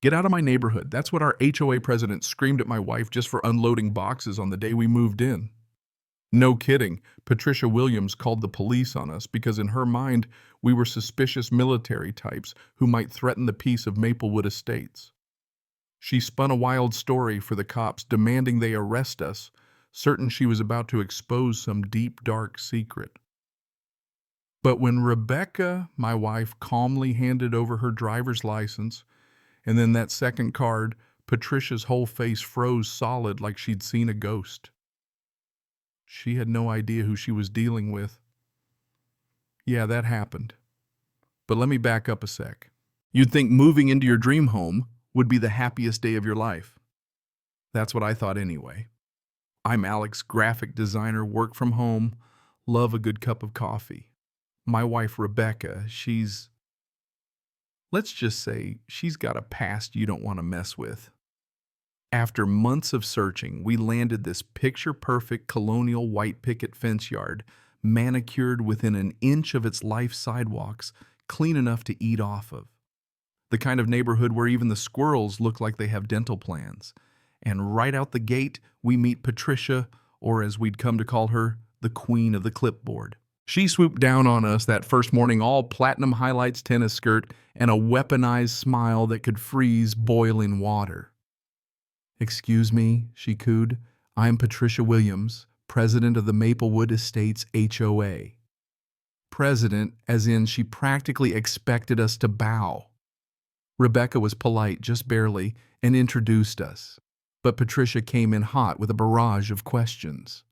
Get out of my neighborhood. That's what our HOA president screamed at my wife just for unloading boxes on the day we moved in. No kidding. Patricia Williams called the police on us because in her mind, we were suspicious military types who might threaten the peace of Maplewood Estates. She spun a wild story for the cops, demanding they arrest us, certain she was about to expose some deep, dark secret. But when Rebecca, my wife, calmly handed over her driver's license, and then that second card, Patricia's whole face froze solid like she'd seen a ghost. She had no idea who she was dealing with. Yeah, that happened. But let me back up a sec. You'd think moving into your dream home would be the happiest day of your life. That's what I thought anyway. I'm Alex, graphic designer, work from home, love a good cup of coffee. My wife, Rebecca, let's just say she's got a past you don't want to mess with. After months of searching, we landed this picture-perfect colonial white picket fence yard, manicured within an inch of its life sidewalks, clean enough to eat off of. The kind of neighborhood where even the squirrels look like they have dental plans. And right out the gate, we meet Patricia, or as we'd come to call her, the queen of the clipboard. She swooped down on us that first morning, all platinum highlights tennis skirt and a weaponized smile that could freeze boiling water. "Excuse me," she cooed. "I'm Patricia Williams, president of the Maplewood Estates HOA." President, as in she practically expected us to bow. Rebecca was polite, just barely, and introduced us. But Patricia came in hot with a barrage of questions.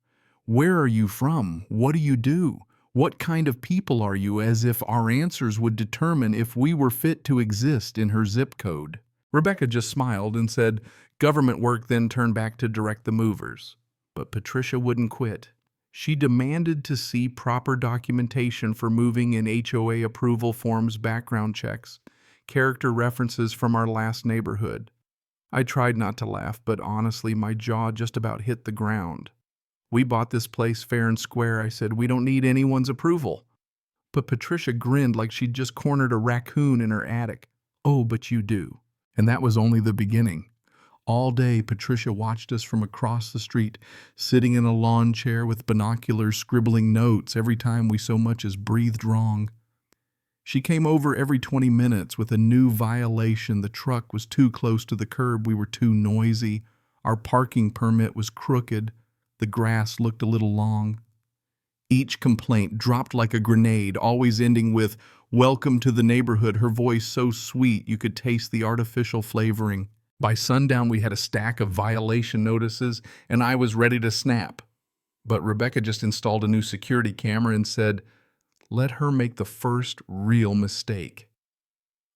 "Where are you from? What do you do? What kind of people are you?" As if our answers would determine if we were fit to exist in her zip code. Rebecca just smiled and said, "Government work," then turned back to direct the movers. But Patricia wouldn't quit. She demanded to see proper documentation for moving in, HOA approval forms, background checks, character references from our last neighborhood. I tried not to laugh, but honestly, my jaw just about hit the ground. "We bought this place fair and square," I said. "We don't need anyone's approval." But Patricia grinned like she'd just cornered a raccoon in her attic. "Oh, but you do." And that was only the beginning. All day, Patricia watched us from across the street, sitting in a lawn chair with binoculars, scribbling notes every time we so much as breathed wrong. She came over every 20 minutes with a new violation. The truck was too close to the curb. We were too noisy. Our parking permit was crooked. The grass looked a little long. Each complaint dropped like a grenade, always ending with, "Welcome to the neighborhood," her voice so sweet you could taste the artificial flavoring. By sundown, we had a stack of violation notices, and I was ready to snap. But Rebecca just installed a new security camera and said, "Let her make the first real mistake."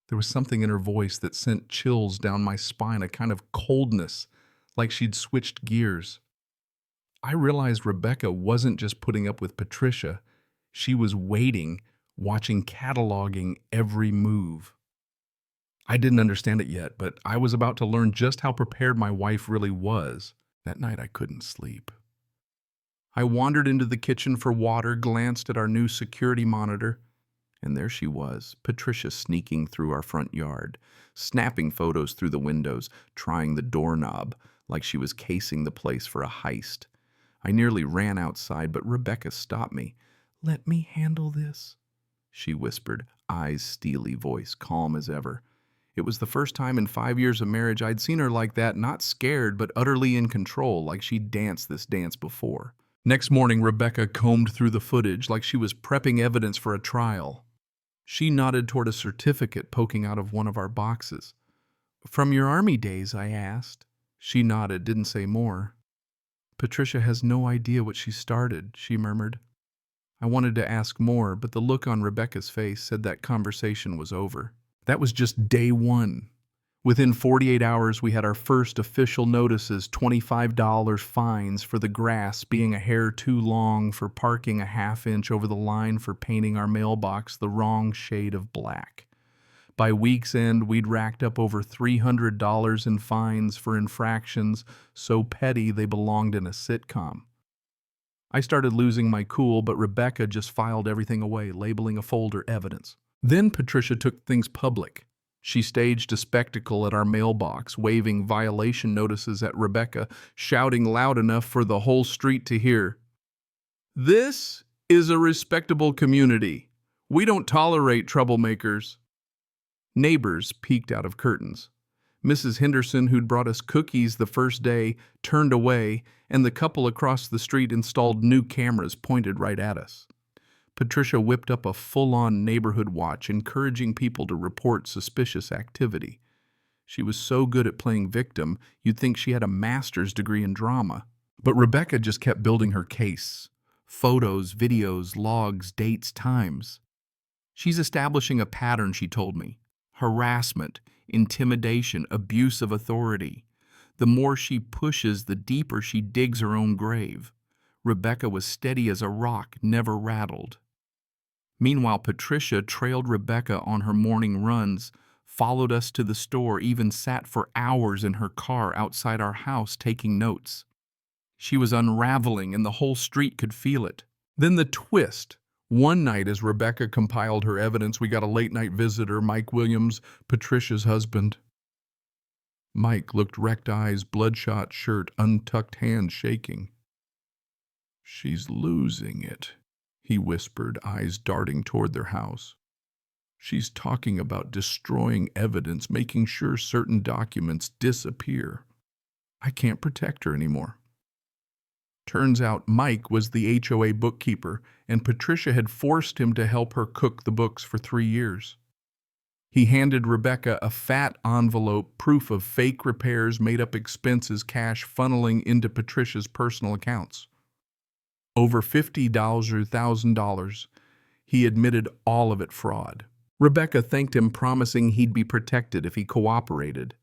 There was something in her voice that sent chills down my spine, a kind of coldness, like she'd switched gears. I realized Rebecca wasn't just putting up with Patricia. She was waiting, watching, cataloging every move. I didn't understand it yet, but I was about to learn just how prepared my wife really was. That night I couldn't sleep. I wandered into the kitchen for water, glanced at our new security monitor, and there she was, Patricia, sneaking through our front yard, snapping photos through the windows, trying the doorknob like she was casing the place for a heist. I nearly ran outside, but Rebecca stopped me. "Let me handle this," she whispered, eyes steely, voice calm as ever. It was the first time in 5 years of marriage I'd seen her like that, not scared, but utterly in control, like she'd danced this dance before. Next morning, Rebecca combed through the footage like she was prepping evidence for a trial. She nodded toward a certificate poking out of one of our boxes. "From your Army days?" I asked. She nodded, didn't say more. "Patricia has no idea what she started," she murmured. I wanted to ask more, but the look on Rebecca's face said that conversation was over. That was just day one. Within 48 hours, we had our first official notices, $25 fines for the grass being a hair too long, for parking a half-inch over the line, for painting our mailbox the wrong shade of black. By week's end, we'd racked up over $300 in fines for infractions so petty they belonged in a sitcom. I started losing my cool, but Rebecca just filed everything away, labeling a folder evidence. Then Patricia took things public. She staged a spectacle at our mailbox, waving violation notices at Rebecca, shouting loud enough for the whole street to hear. "This is a respectable community. We don't tolerate troublemakers." Neighbors peeked out of curtains. Mrs. Henderson, who'd brought us cookies the first day, turned away, and the couple across the street installed new cameras pointed right at us. Patricia whipped up a full-on neighborhood watch, encouraging people to report suspicious activity. She was so good at playing victim, you'd think she had a master's degree in drama. But Rebecca just kept building her case. Photos, videos, logs, dates, times. She's establishing a pattern, she told me. Harassment, intimidation, abuse of authority. The more she pushes, the deeper she digs her own grave. Rebecca was steady as a rock, never rattled. Meanwhile, Patricia trailed Rebecca on her morning runs, followed us to the store, even sat for hours in her car outside our house taking notes. She was unraveling, and the whole street could feel it. Then the twist. One night, as Rebecca compiled her evidence, we got a late-night visitor, Mike Williams, Patricia's husband. Mike looked wrecked eyes, bloodshot shirt, untucked hands shaking. "She's losing it," he whispered, eyes darting toward their house. "She's talking about destroying evidence, making sure certain documents disappear. I can't protect her anymore." Turns out Mike was the HOA bookkeeper, and Patricia had forced him to help her cook the books for 3 years. He handed Rebecca a fat envelope, proof of fake repairs, made-up expenses, cash funneling into Patricia's personal accounts. Over $50 or $1,000. He admitted all of it fraud. Rebecca thanked him, promising he'd be protected if he cooperated.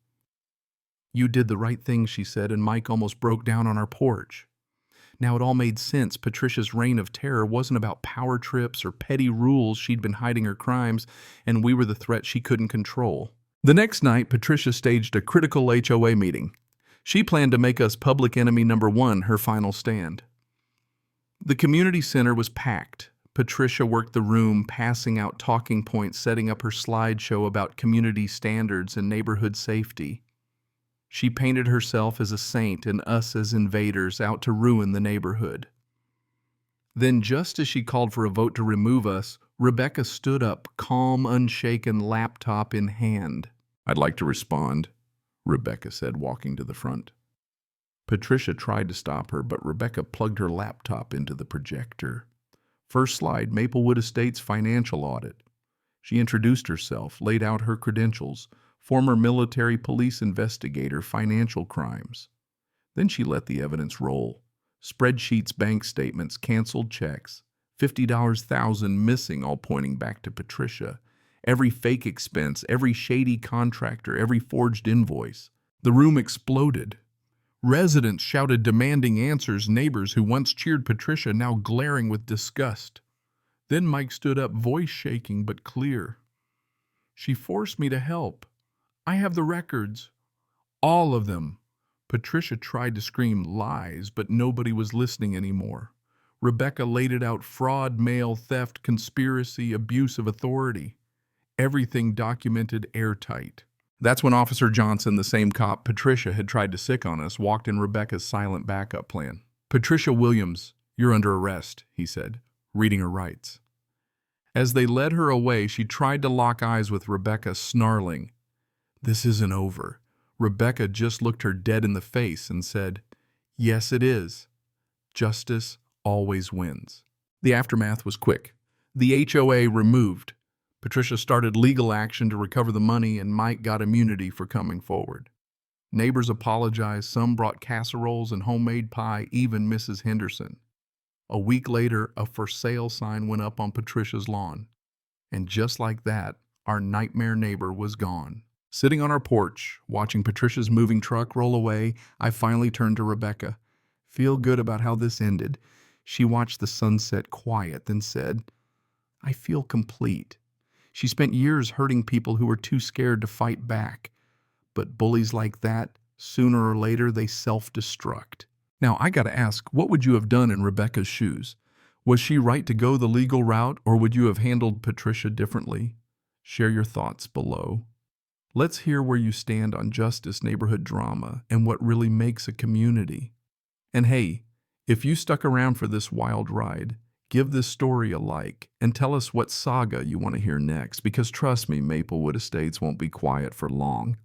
"You did the right thing," she said, and Mike almost broke down on our porch. Now it all made sense. Patricia's reign of terror wasn't about power trips or petty rules. She'd been hiding her crimes, and we were the threat she couldn't control. The next night, Patricia staged a critical HOA meeting. She planned to make us public enemy number one, her final stand. The community center was packed. Patricia worked the room, passing out talking points, setting up her slideshow about community standards and neighborhood safety. She painted herself as a saint and us as invaders out to ruin the neighborhood. Then, just as she called for a vote to remove us, Rebecca stood up, calm, unshaken, laptop in hand. "I'd like to respond," Rebecca said, walking to the front. Patricia tried to stop her, but Rebecca plugged her laptop into the projector. First slide, Maplewood Estates financial audit. She introduced herself, laid out her credentials, former military police investigator, financial crimes. Then she let the evidence roll. Spreadsheets, bank statements, canceled checks, $50,000 missing, all pointing back to Patricia. Every fake expense, every shady contractor, every forged invoice. The room exploded. Residents shouted demanding answers, neighbors who once cheered Patricia now glaring with disgust. Then Mike stood up, voice shaking but clear. "She forced me to help. I have the records. All of them." Patricia tried to scream lies, but nobody was listening anymore. Rebecca laid it out: fraud, mail theft, conspiracy, abuse of authority. Everything documented, airtight. That's when Officer Johnson, the same cop Patricia had tried to sick on us, walked in Rebecca's silent backup plan. "Patricia Williams, you're under arrest," he said, reading her rights. As they led her away, she tried to lock eyes with Rebecca, snarling. "This isn't over." Rebecca just looked her dead in the face and said, "Yes, it is. Justice always wins." The aftermath was quick. The HOA removed. Patricia started legal action to recover the money, and Mike got immunity for coming forward. Neighbors apologized. Some brought casseroles and homemade pie, even Mrs. Henderson. A week later, a for sale sign went up on Patricia's lawn. And just like that, our nightmare neighbor was gone. Sitting on our porch, watching Patricia's moving truck roll away, I finally turned to Rebecca. "Feel good about how this ended." She watched the sunset quiet, then said, "I feel complete." She spent years hurting people who were too scared to fight back. But bullies like that, sooner or later, they self-destruct. Now, I gotta ask, what would you have done in Rebecca's shoes? Was she right to go the legal route, or would you have handled Patricia differently? Share your thoughts below. Let's hear where you stand on justice, neighborhood drama, and what really makes a community. And hey, if you stuck around for this wild ride, give this story a like and tell us what saga you want to hear next, because trust me, Maplewood Estates won't be quiet for long.